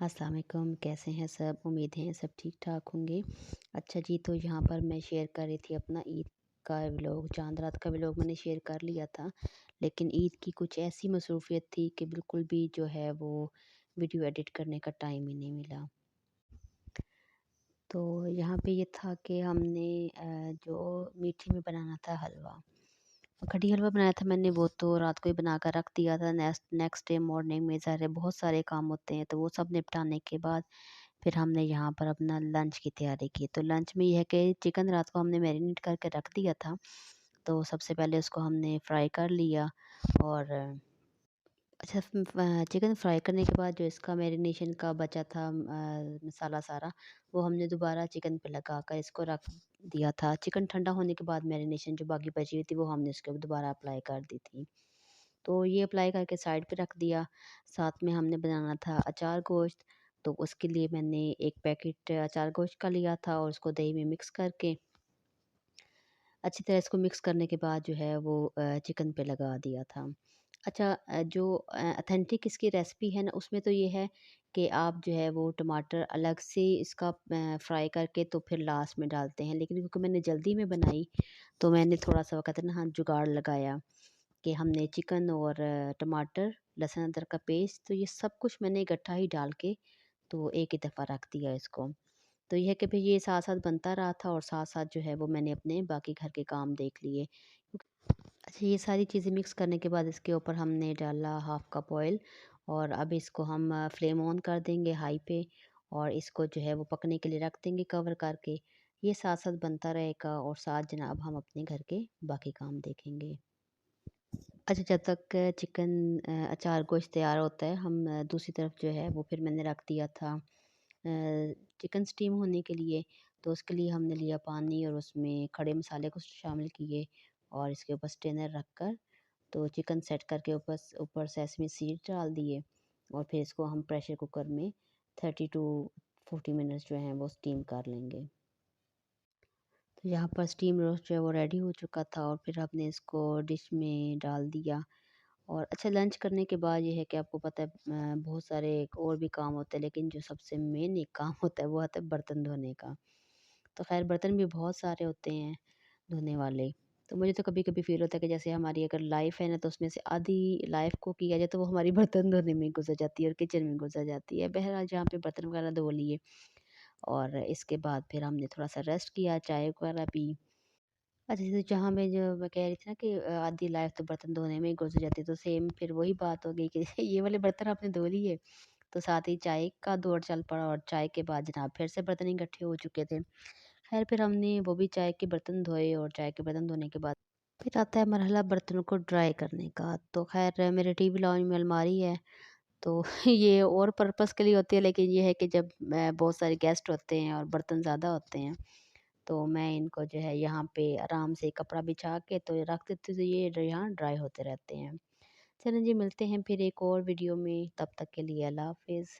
अस्सलाम वालेकुम, कैसे हैं सब? उम्मीद है सब ठीक-ठाक होंगे। अच्छा जी, तो यहाँ पर मैं शेयर कर रही थी अपना ईद का व्लॉग, चाँद रात का व्लॉग मैंने शेयर कर लिया था। लेकिन ईद की कुछ ऐसी मसरूफ़ियत थी कि बिल्कुल भी जो है वो वीडियो एडिट करने का टाइम ही नहीं मिला। तो यहाँ पे ये था कि हमने जो मीठे में बनाना था हलवा, कढ़ी हलवा बनाया था मैंने, वो तो रात को ही बना कर रख दिया था। नेक्स्ट डे मॉर्निंग में ज़ाहिर है बहुत सारे काम होते हैं, तो वो सब निपटाने के बाद फिर हमने यहाँ पर अपना लंच की तैयारी की। तो लंच में ये है कि चिकन रात को हमने मैरिनेट करके रख दिया था। तो सबसे पहले उसको हमने फ्राई कर लिया और अच्छा चिकन फ्राई करने के बाद जो इसका मैरिनेशन का बचा था मसाला सारा, वो हमने दोबारा चिकन पे लगाकर इसको रख दिया था। चिकन ठंडा होने के बाद मैरिनेशन जो बाकी बची हुई थी वो हमने उसके ऊपर दोबारा अप्लाई कर दी थी। तो ये अप्लाई करके साइड पे रख दिया। साथ में हमने बनाना था अचार गोश्त, तो उसके लिए मैंने 1 पैकेट अचार गोश्त का लिया था और उसको दही में मिक्स करके अच्छी तरह इसको मिक्स करने के बाद जो है वो चिकन पे लगा दिया था। अच्छा जो ऑथेंटिक इसकी रेसिपी है ना, उसमें तो ये है कि आप जो है वो टमाटर अलग से इसका फ्राई करके तो फिर लास्ट में डालते हैं। लेकिन क्योंकि मैंने जल्दी में बनाई, तो मैंने थोड़ा-सा वो कहते हैं ना हाँ, जुगाड़ लगाया कि हमने चिकन और टमाटर, लहसुन अदरक का पेस्ट, तो ये सब कुछ मैंने इकट्ठा ही डाल के तो एक ही दफ़ा रख दिया इसको। तो ये है कि भई ये साथ-साथ बनता रहा था और साथ-साथ जो है वो मैंने अपने बाकी घर के काम देख लिए। अच्छा, ये सारी चीज़ें मिक्स करने के बाद इसके ऊपर हमने डाला हाफ़ कप ऑयल और अब इसको हम फ्लेम ऑन कर देंगे हाई पे और इसको जो है वो पकने के लिए रख देंगे कवर करके। ये साथ-साथ बनता रहेगा और साथ जनाब हम अपने घर के बाकी काम देखेंगे। अच्छा, जब तक चिकन अचार गोश्त तैयार होता है, हम दूसरी तरफ जो है वो फिर मैंने रख दिया था चिकन स्टीम होने के लिए। तो उसके लिए हमने लिया पानी और उसमें खड़े मसाले को शामिल किए और इसके ऊपर स्ट्रेनर रख कर तो चिकन सेट करके ऊपर ऊपर सेसमी सीड डाल दिए और फिर इसको हम प्रेशर कुकर में 30 टू 40 मिनट्स जो हैं वो स्टीम कर लेंगे। तो यहाँ पर स्टीम रोस्ट जो है वो रेडी हो चुका था और फिर हमने इसको डिश में डाल दिया। और अच्छा, लंच करने के बाद ये है कि आपको पता है बहुत सारे एक और भी काम होते हैं, लेकिन जो सबसे मेन एक काम होता है वो आता है बर्तन धोने का। तो खैर बर्तन भी बहुत सारे होते हैं धोने वाले। तो मुझे तो कभी-कभी फ़ील होता है कि जैसे हमारी अगर लाइफ़ है ना, तो उसमें से आधी लाइफ़ को किया जाए तो वो हमारी बर्तन धोने में गुज़र जाती है और किचन में गुज़र जाती है। बहरहाल जहाँ पे बर्तन वगैरह धो लिए और इसके बाद फिर हमने थोड़ा-सा रेस्ट किया, चाय वगैरह पी। अच्छा, जैसे जहाँ मैं जो मैं कह रही थी ना कि आधी लाइफ़ तो बर्तन धोने में ही गुज़र जाती है, तो सेम फिर वही बात हो गई कि ये वाले बर्तन आपने धो लिए, तो साथ ही चाय का दौर चल पड़ा और चाय के बाद जनाब फिर से बर्तन इकट्ठे हो चुके थे। ख़ैर फिर हमने वो भी चाय के बर्तन धोए और चाय के बर्तन धोने के बाद फिर आता है मरहला बर्तनों को ड्राई करने का। तो ख़ैर मेरे टीवी लाउंज में अलमारी है, तो ये और पर्पज़ के लिए होती है, लेकिन ये है कि जब बहुत सारे गेस्ट होते हैं और बर्तन ज़्यादा होते हैं, तो मैं इनको जो है यहाँ पे आराम से कपड़ा बिछा के तो रख देती हूँ, तो ये यहाँ ड्राई होते रहते हैं। चलें जी, मिलते हैं फिर एक और वीडियो में, तब तक के लिए अल्लाह हाफ़िज़।